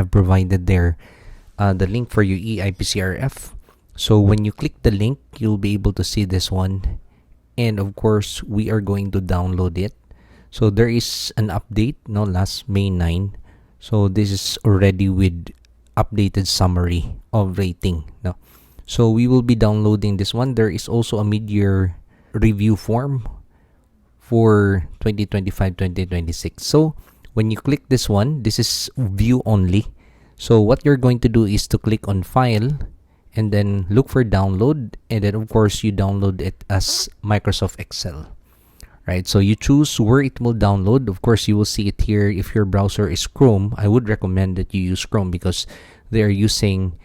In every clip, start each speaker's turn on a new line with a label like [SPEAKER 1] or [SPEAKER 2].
[SPEAKER 1] have provided there the link for your EIPCRF. So when you click the link, you'll be able to see this one. And of course, we are going to download it. So there is an update, no, last May 9. So this is already with updated summary of rating, no. So we will be downloading this one. There is also a mid-year review form for 2025-2026. So when you click this one, this is view only. So what you're going to do is to click on file and then look for download, and then of course you download it as Microsoft Excel, right? So you choose where it will download. Of course, you will see it here. If your browser is Chrome, I would recommend that you use Chrome because they are using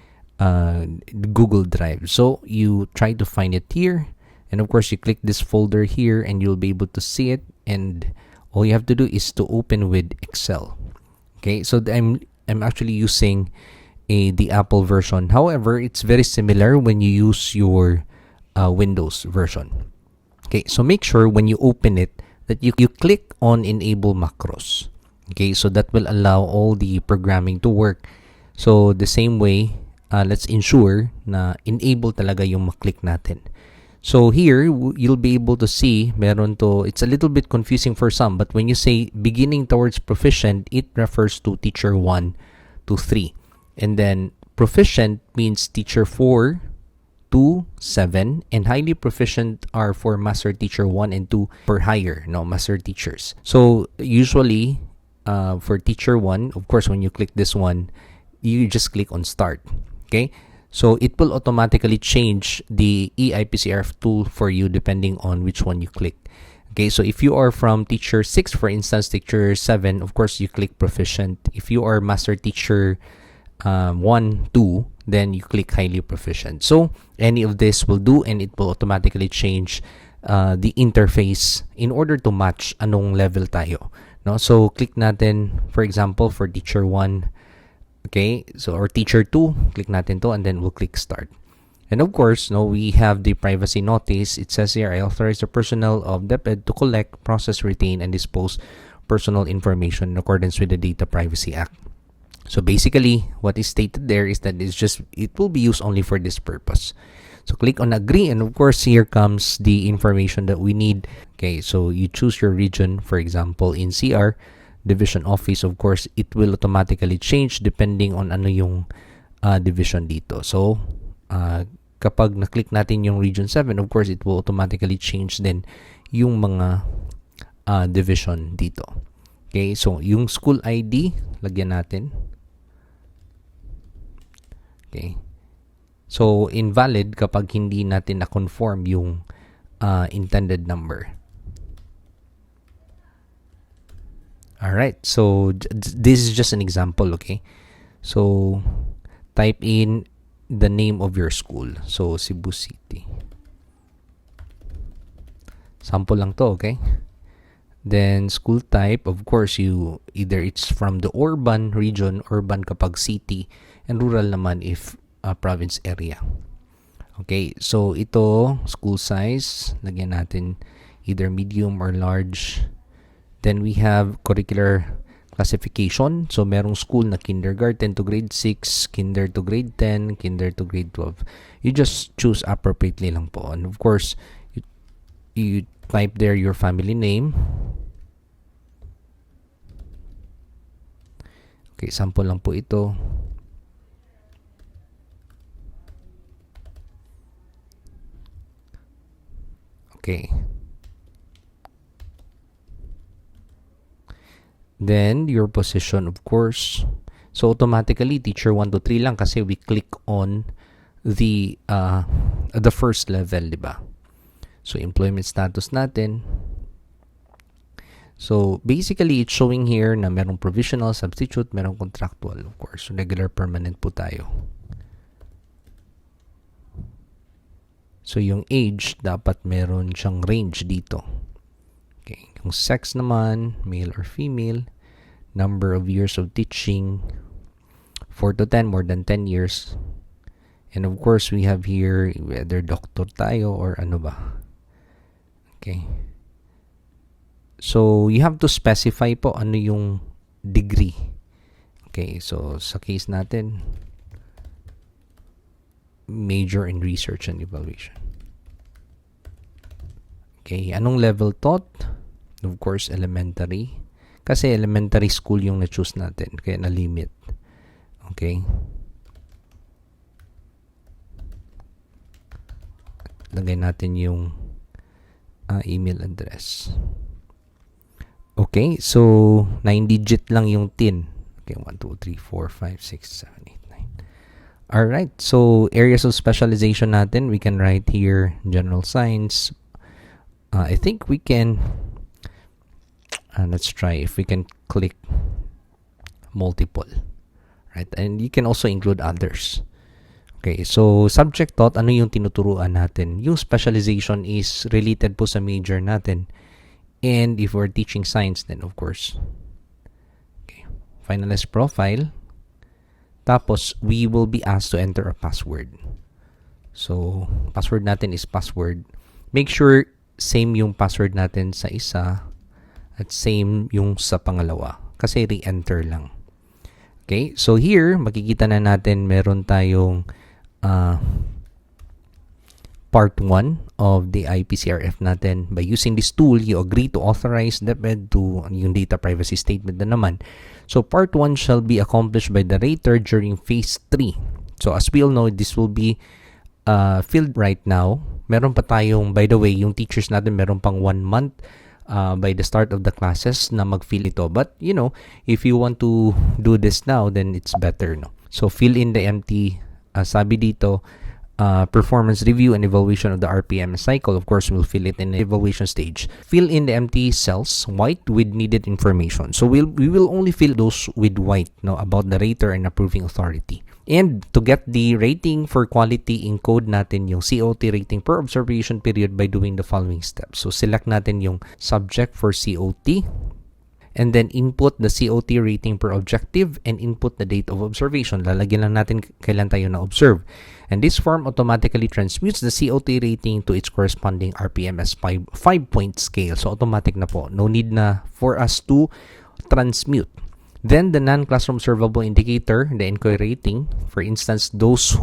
[SPEAKER 1] Google Drive. So you try to find it here, and of course you click this folder here and you'll be able to see it, and all you have to do is to open with Excel. Okay, so I'm actually using the Apple version. However, it's very similar when you use your Windows version. Okay, so make sure when you open it that you click on enable macros. Okay, so that will allow all the programming to work. So the same way, let's ensure na enable talaga yung maklik natin. So here, you'll be able to see, meron to, it's a little bit confusing for some, but when you say beginning towards proficient, it refers to teacher 1 to 3. And then proficient means teacher 4 to 7, and highly proficient are for master teacher 1 and 2 for higher, no, master teachers. So usually for teacher 1, of course, when you click this one, you just click on start. Okay, so it will automatically change the EIPCRF tool for you depending on which one you click. Okay, so if you are from teacher 6, for instance, teacher 7, of course you click proficient. If you are master teacher 1, 2, then you click highly proficient. So any of this will do, and it will automatically change the interface in order to match anong level tayo, no? So click natin, for example, for teacher 1, okay, so or teacher 2, click natin to, and then we'll click start. And of course, no, we have the privacy notice. It says here, I authorize the personnel of DepEd to collect, process, retain, and dispose personal information in accordance with the Data Privacy Act. So basically, what is stated there is that it will be used only for this purpose. So click on agree, and of course, here comes the information that we need. Okay, so you choose your region, for example, in CR, division office. Of course, it will automatically change depending on ano yung division dito. So, kapag na-click natin yung region 7, of course, it will automatically change din yung mga division dito. Okay, so yung school ID, lagyan natin. Okay. So, invalid kapag hindi natin na-conform yung intended number. Alright, so this is just an example, okay? So, type in the name of your school. So, Cebu City. Sample lang to, okay? Then, school type, of course, you either it's from the urban region, urban kapag city, and rural naman if province area. Okay, so ito, school size, lagyan natin either medium or large. Then we have curricular classification. So merong school na kindergarten to grade 6, kinder to grade 10, kinder to grade 12. You just choose appropriately lang po. And of course, you type there your family name. Okay, sample lang po ito. Okay. Then, your position, of course. So, automatically, teacher 1 to 3 lang kasi we click on the first level, di ba? So, employment status natin. So, basically, it's showing here na merong provisional, substitute, merong contractual, of course. So, regular, permanent po tayo. So, yung age, dapat meron siyang range dito. Okay. Yung sex naman, male or female. Number of years of teaching, 4 to 10, more than 10 years. And of course, we have here whether doctor tayo or ano ba. Okay. So, you have to specify po ano yung degree. Okay, so sa case natin, major in research and evaluation. Okay, anong level taught? Of course, elementary. Kasi elementary school yung na-choose natin, kaya na-limit. Okay. Lagay natin yung email address. Okay, so 9-digit lang yung TIN. Okay, 1, 2, 3, 4, 5, 6, 7, 8, 9. Alright, so areas of specialization natin, we can write here general science. I think we can, let's try if we can click multiple. Right, and you can also include others. Okay, so subject taught, ano yung tinuturuan natin? Yung specialization is related po sa major natin. And if we're teaching science, then of course. Okay, finalize profile. Tapos, we will be asked to enter a password. So, password natin is password. Make sure same yung password natin sa isa at same yung sa pangalawa. Kasi re-enter lang. Okay, so here, makikita na natin meron tayong part 1 of the IPCRF natin. By using this tool, you agree to authorize DepEd to yung data privacy statement na naman. So part 1 shall be accomplished by the rater during phase 3. So as we all know, this will be filled right now. Meron pa tayong, by the way, yung teachers natin meron pang 1 month by the start of the classes na mag-fill ito. But, you know, if you want to do this now, then it's better, no? So fill in the empty, sabi dito, performance review and evaluation of the RPM cycle. Of course, we'll fill it in the evaluation stage. Fill in the empty cells white with needed information. So we will only fill those with white, no, about the rater and approving authority. And to get the rating for quality, encode natin yung COT rating per observation period by doing the following steps. So select natin yung subject for COT. And then input the COT rating per objective and input the date of observation. Lalagyan lang natin kailan tayo na-observe. And this form automatically transmutes the COT rating to its corresponding RPMS 5-point scale. So automatic na po. No need na for us to transmute. Then the non-classroom observable indicator, the ENCOI rating, for instance, those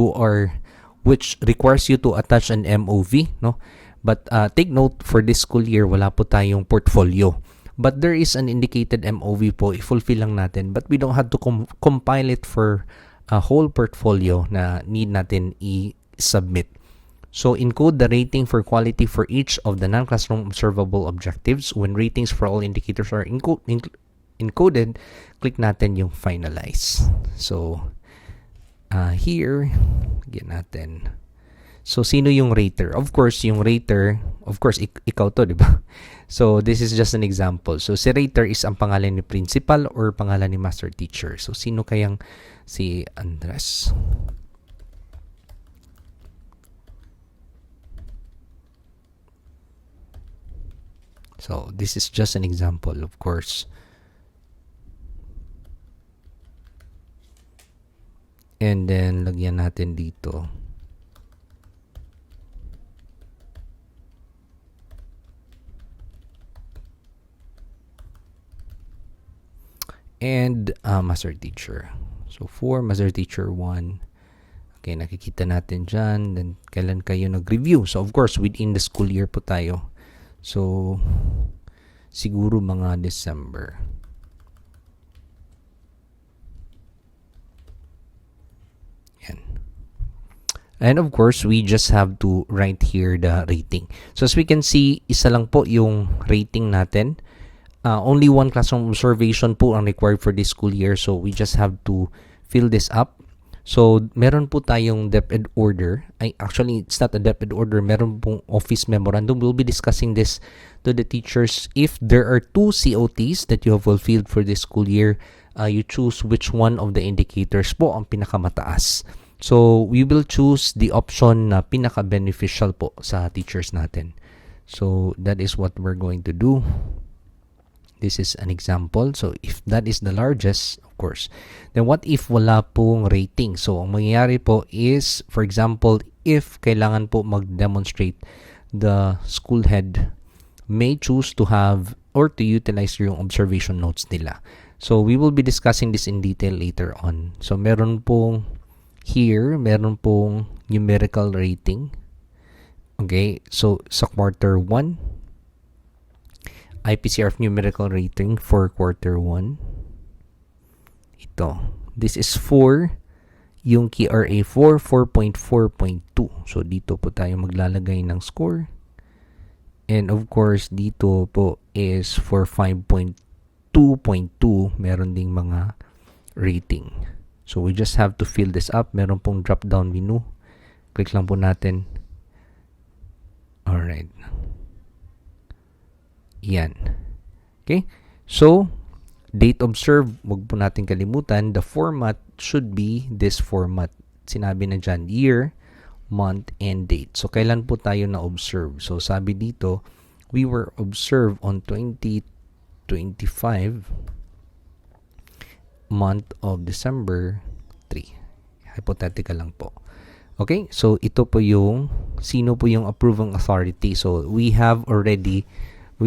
[SPEAKER 1] which requires you to attach an MOV, no? But take note, for this school year, wala po tayong portfolio. But there is an indicated MOV po, i-fulfill lang natin. But we don't have to compile it for a whole portfolio na need natin i-submit. So, encode the rating for quality for each of the non-classroom observable objectives. When ratings for all indicators are encoded, click natin yung finalize. So, here, get natin. So, sino yung rater? Of course, yung rater, of course, ikaw to, di ba? So, this is just an example. So, si rater is ang pangalan ni principal or pangalan ni master teacher. So, sino kayang si Andres? So, this is just an example, of course. And then, lagyan natin dito. And master teacher. So, for master teacher 1, okay, nakikita natin dyan. Then, kailan kayo nag-review? So, of course, within the school year po tayo. So, siguro mga December. Yan. And of course, we just have to write here the rating. So, as we can see, isa lang po yung rating natin. Only one classroom observation po ang required for this school year. So, we just have to fill this up. So, meron po tayong DepEd order. Actually, it's not a DepEd order. Meron pong office memorandum. We'll be discussing this to the teachers. If there are 2 COTs that you have fulfilled for this school year, you choose which one of the indicators po ang pinakamataas. So, we will choose the option na pinaka-beneficial po sa teachers natin. So, that is what we're going to do. This is an example. So, if that is the largest, of course, then what if wala pong rating? So, ang mangyayari po is, for example, if kailangan po mag-demonstrate, the school head may choose to have or to utilize yung observation notes nila. So we will be discussing this in detail later on. So meron pong numerical rating. Okay, so sa quarter 1, IPCRF numerical rating for quarter 1. This is for yung KRA 4.4.2. So dito po tayo maglalagay ng score. And of course, dito po is for 5.2.2, meron ding mga rating. So we just have to fill this up. Meron pong drop down menu. Click lang po natin. Alright. Yan. Okay. So, date observed, wag po natin kalimutan, the format should be this format. Sinabi na dyan, year, month, and date. So, kailan po tayo na-observe? So, sabi dito, we were observed on 2025 month of December 3. Hypothetical lang po. Okay? So, ito po yung, sino po yung approving authority. So, we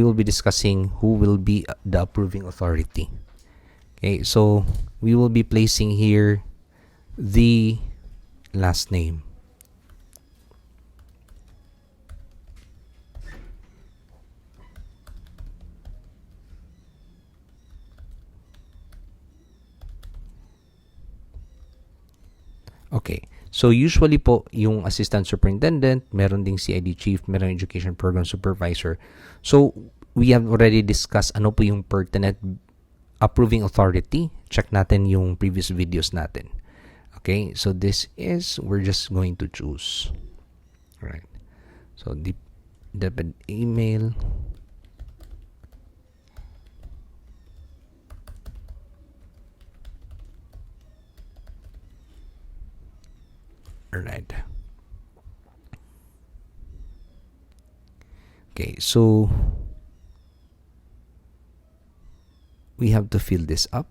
[SPEAKER 1] will be discussing who will be the approving authority. Okay? So, we will be placing here the last name. Okay. So, usually po, yung assistant superintendent, meron ding CID chief, meron education program supervisor. So, we have already discussed ano po yung pertinent approving authority. Check natin yung previous videos natin. Okay. So, we're just going to choose. Alright. So, debit email. Alright. Okay, so we have to fill this up.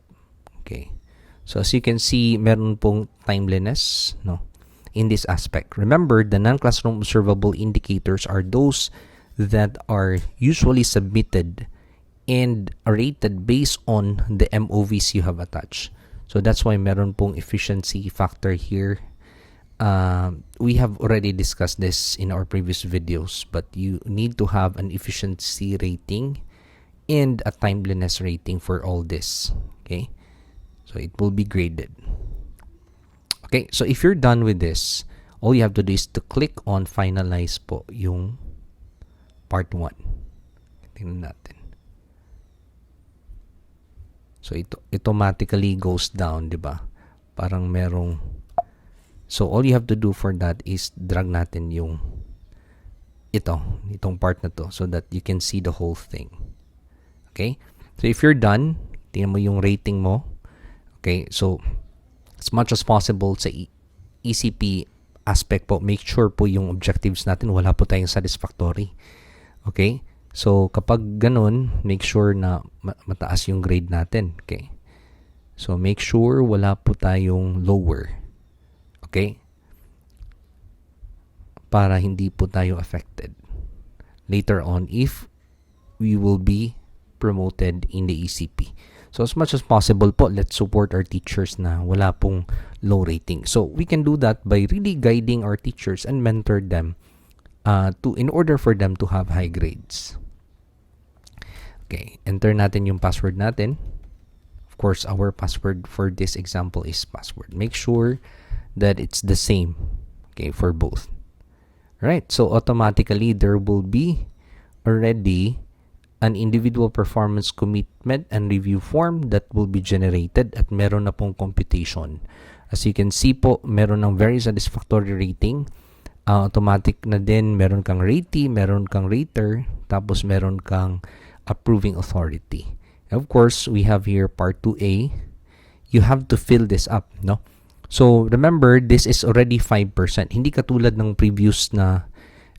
[SPEAKER 1] Okay. So as you can see, meron pong timeliness, no, in this aspect. Remember, the non-classroom observable indicators are those that are usually submitted and rated based on the MOVs you have attached. So that's why meron pong efficiency factor here. We have already discussed this in our previous videos, but you need to have an efficiency rating and a timeliness rating for all this. Okay, so it will be graded. Okay, so if you're done with this, all you have to do is to click on finalize po yung part 1. Tingnan natin. So it automatically goes down, di ba? Parang merong. So all you have to do for that is drag natin yung itong part na to so that you can see the whole thing. Okay? So if you're done, tingnan mo yung rating mo. Okay? So as much as possible sa ECP aspect po, make sure po yung objectives natin wala po tayong satisfactory. Okay? So kapag ganun, make sure na mataas yung grade natin. Okay? So make sure wala po tayong lower. Okay? Para hindi po tayo affected later on if we will be promoted in the ECP. So as much as possible po, let's support our teachers na wala pong low rating. So we can do that by really guiding our teachers and mentor them in order for them to have high grades. Okay, enter natin yung password natin. Of course, our password for this example is password. Make sure that it's the same, okay, for both. Right, so automatically there will be already an individual performance commitment and review form that will be generated at meron na pong computation. As you can see po, meron ng very satisfactory rating. Automatic na din, meron kang ratee, meron kang rater, tapos meron kang approving authority. And of course, we have here part 2A. You have to fill this up, no? So, remember, this is already 5%. Hindi katulad ng previous na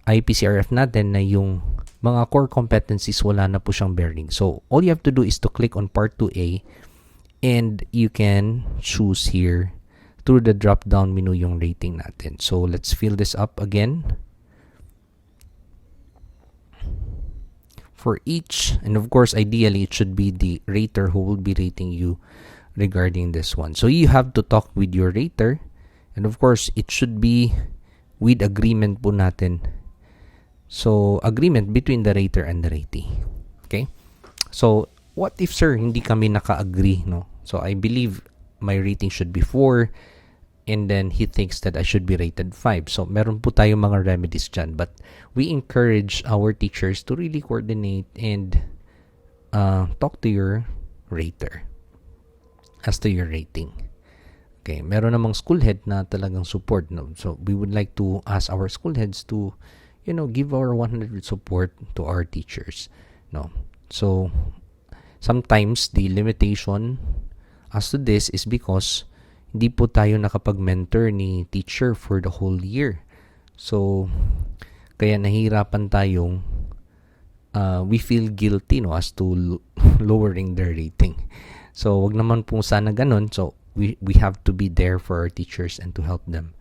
[SPEAKER 1] IPCRF natin na yung mga core competencies wala na po siyang bearing. So, all you have to do is to click on part 2A and you can choose here through the drop-down menu yung rating natin. So, let's fill this up again. for each, and of course ideally it should be the rater who will be rating you regarding this one. So you have to talk with your rater, and of course it should be with agreement po natin. So agreement between the rater and the ratee. Okay? So what if, sir, hindi kami naka-agree, no? So I believe my rating should be 4 and then he thinks that I should be rated 5. So meron po tayong mga remedies dyan, but we encourage our teachers to really coordinate and talk to your rater as to your rating. Okay, meron namang school head na talagang support, no? So we would like to ask our school heads to, give our 100 support to our teachers, no? So sometimes the limitation as to this is because hindi po tayo nakapag-mentor ni teacher for the whole year. So kaya nahihirapan tayong we feel guilty, no, as to lowering their rating. So wag naman po sana ganun. So we have to be there for our teachers and to help them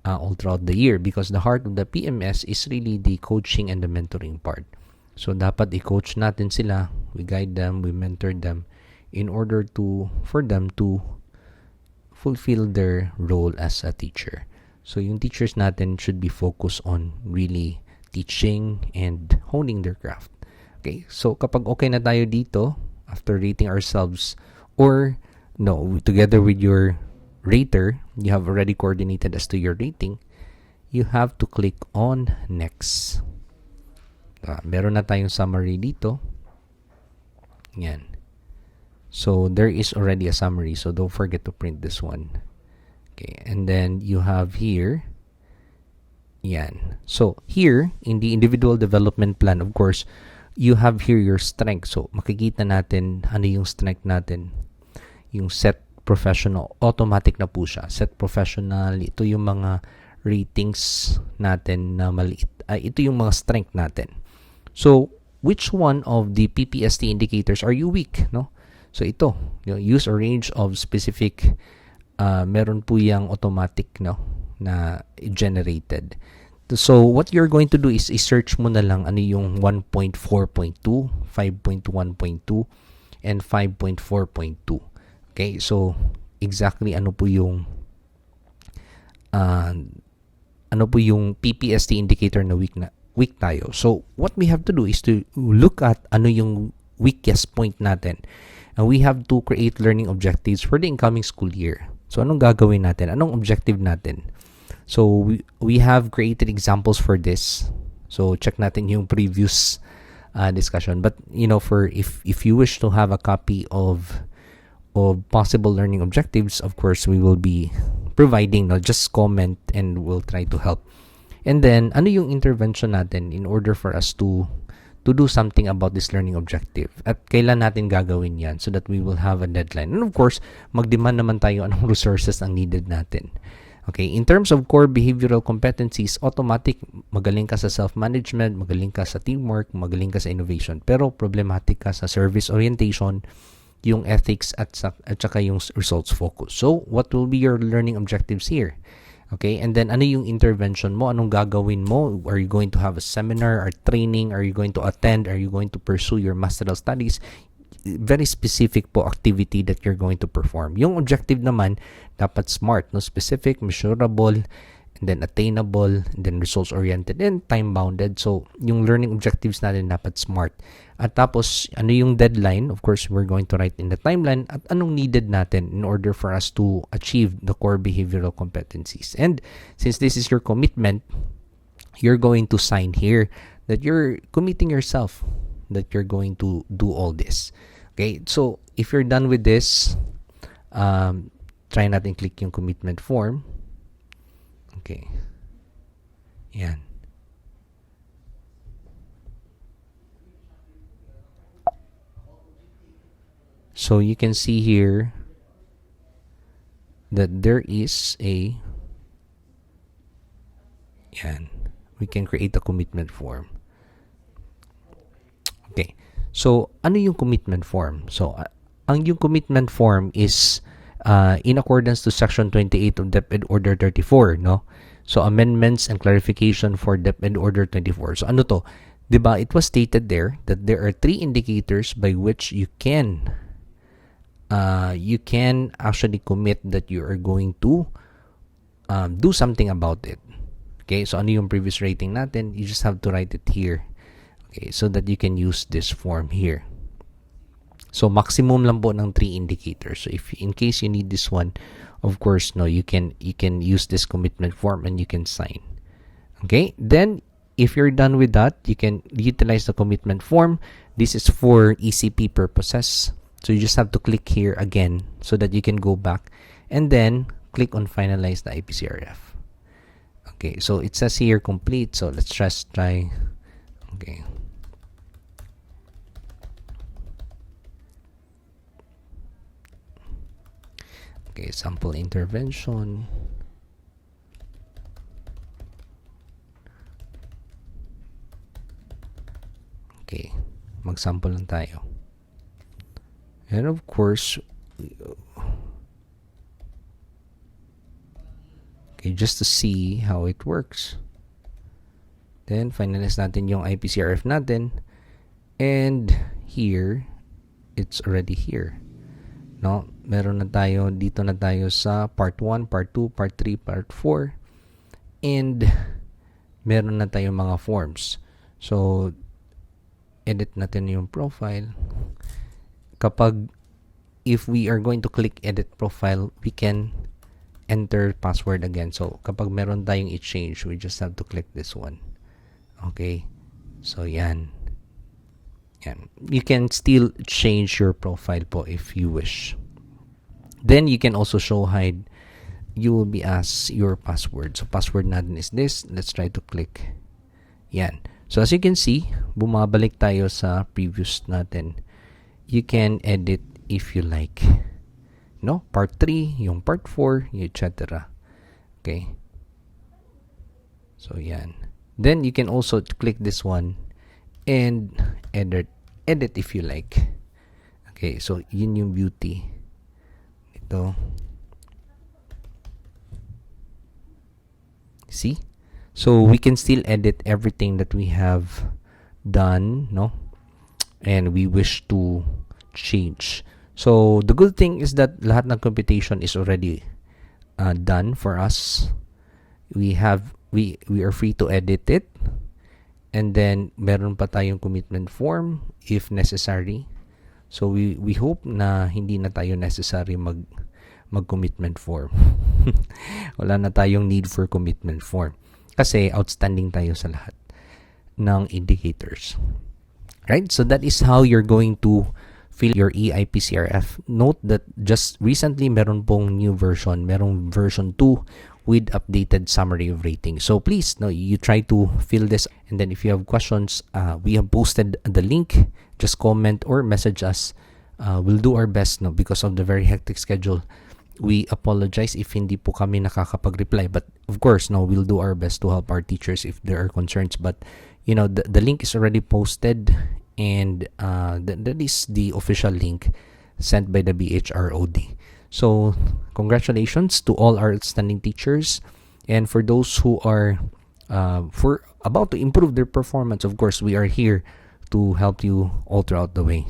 [SPEAKER 1] all throughout the year, because the heart of the PMS is really the coaching and the mentoring part. So dapat i-coach natin sila, we guide them, we mentor them in order for them to fulfill their role as a teacher. So yung teachers natin should be focused on really teaching and honing their craft. Okay, so kapag okay na tayo dito, after rating ourselves, or no, together with your rater, you have already coordinated as to your rating, you have to click on next. Meron na tayong summary dito. Yan. So there is already a summary, so don't forget to print this one. Okay, and then you have here, yan. So here in the individual development plan, of course, you have here your strength. So makikita natin ano yung strength natin. Yung set professional, automatic na po siya. Set professional, ito yung mga ratings natin na maliit. Ito yung mga strength natin. So which one of the PPST indicators are you weak, no? So ito, use a range of specific, meron po yung automatic, no, na generated. So what you're going to do is i-search mo na lang ano yung 1.4.2, 5.1.2, and 5.4.2. Okay, so exactly ano po yung PPST indicator na weak tayo. So what we have to do is to look at ano yung weakest point natin. And we have to create learning objectives for the incoming school year. So anong gagawin natin? Anong objective natin? So we have created examples for this. So check natin yung previous discussion. But for if you wish to have a copy of possible learning objectives, of course we will be providing. Just comment and we'll try to help. And then ano yung intervention natin in order for us to do something about this learning objective, at kailan natin gagawin yan so that we will have a deadline. And of course, mag-demand naman tayo anong resources ang needed natin. Okay, in terms of core behavioral competencies, automatic, magaling ka sa self-management, magaling ka sa teamwork, magaling ka sa innovation, pero problematic ka sa service orientation, yung ethics at saka yung results focus. So what will be your learning objectives here? Okay, and then ano yung intervention mo? Anong gagawin mo? Are you going to have a seminar or training? Are you going to attend? Are you going to pursue your masteral studies? Very specific po activity that you're going to perform. Yung objective naman, dapat smart, no? Specific, measurable, and then attainable, and then results-oriented, and time-bounded. So, yung learning objectives natin dapat smart. At tapos, ano yung deadline? Of course, we're going to write in the timeline at anong needed natin in order for us to achieve the core behavioral competencies. And since this is your commitment, you're going to sign here that you're committing yourself, that you're going to do all this. Okay, so if you're done with this, try natin click yung commitment form. Okay. Yan. So you can see here that there is we can create a commitment form. Okay. So ano yung commitment form? So ang yung commitment form is in accordance to section 28 of DepEd Order 34, no? So amendments and clarification for DepEd Order 24. So ano to? Diba, it was stated there that there are 3 indicators by which you can actually commit that you are going to do something about it. Okay, so ano yung previous rating natin? You just have to write it here. Okay, so that you can use this form here. So maximum lang po ng 3 indicators. So if in case you need this one, of course, no, you can use this commitment form and you can sign. Okay, then if you're done with that, you can utilize the commitment form. This is for ECP purposes. So you just have to click here again so that you can go back and then click on finalize the IPCRF. Okay, so it says here complete. So let's just try. Okay. Okay, sample intervention. Okay, mag-sample lang tayo. And of course, okay, just to see how it works. Then, finalize natin yung IPCRF natin. And here, it's already here. No? Meron na tayo, dito na tayo sa part 1, part 2, part 3, part 4. And, meron na tayong mga forms. So, edit natin yung profile. If we are going to click edit profile, we can enter password again. So, kapag meron tayong i-change, we just have to click this one. Okay. So, yan. Yan. You can still change your profile po if you wish. Then, you can also show hide. You will be asked your password. So, password natin is this. Let's try to click. Yan. So, as you can see, bumabalik tayo sa previous natin. You can edit if you like. No? Part 3, yung part 4, etc. Okay? So, yan. Then, you can also click this one and edit if you like. Okay, so, yun yung beauty. Ito. See? So, we can still edit everything that we have done, no? And we wish to change. So, the good thing is that lahat ng computation is already done for us. We are free to edit it. And then, meron pa tayong commitment form if necessary. So, we hope na hindi na tayo necessary mag-commitment form. Wala na tayong need for commitment form. Kasi outstanding tayo sa lahat ng indicators. Right? So, that is how you're going to fill your eIPCRF. Note that just recently, meron pong new version. Merong version 2 with updated summary of rating. So, please, no, you try to fill this. And then, if you have questions, we have posted the link. Just comment or message us. We'll do our best, no, because of the very hectic schedule. We apologize if hindi po kami nakakapag-reply. But, of course, no, we'll do our best to help our teachers if there are concerns. But, you know, the link is already posted. And that is the official link sent by the BHROD. So, congratulations to all our outstanding teachers. And for those who are about to improve their performance, of course, we are here to help you all throughout the way.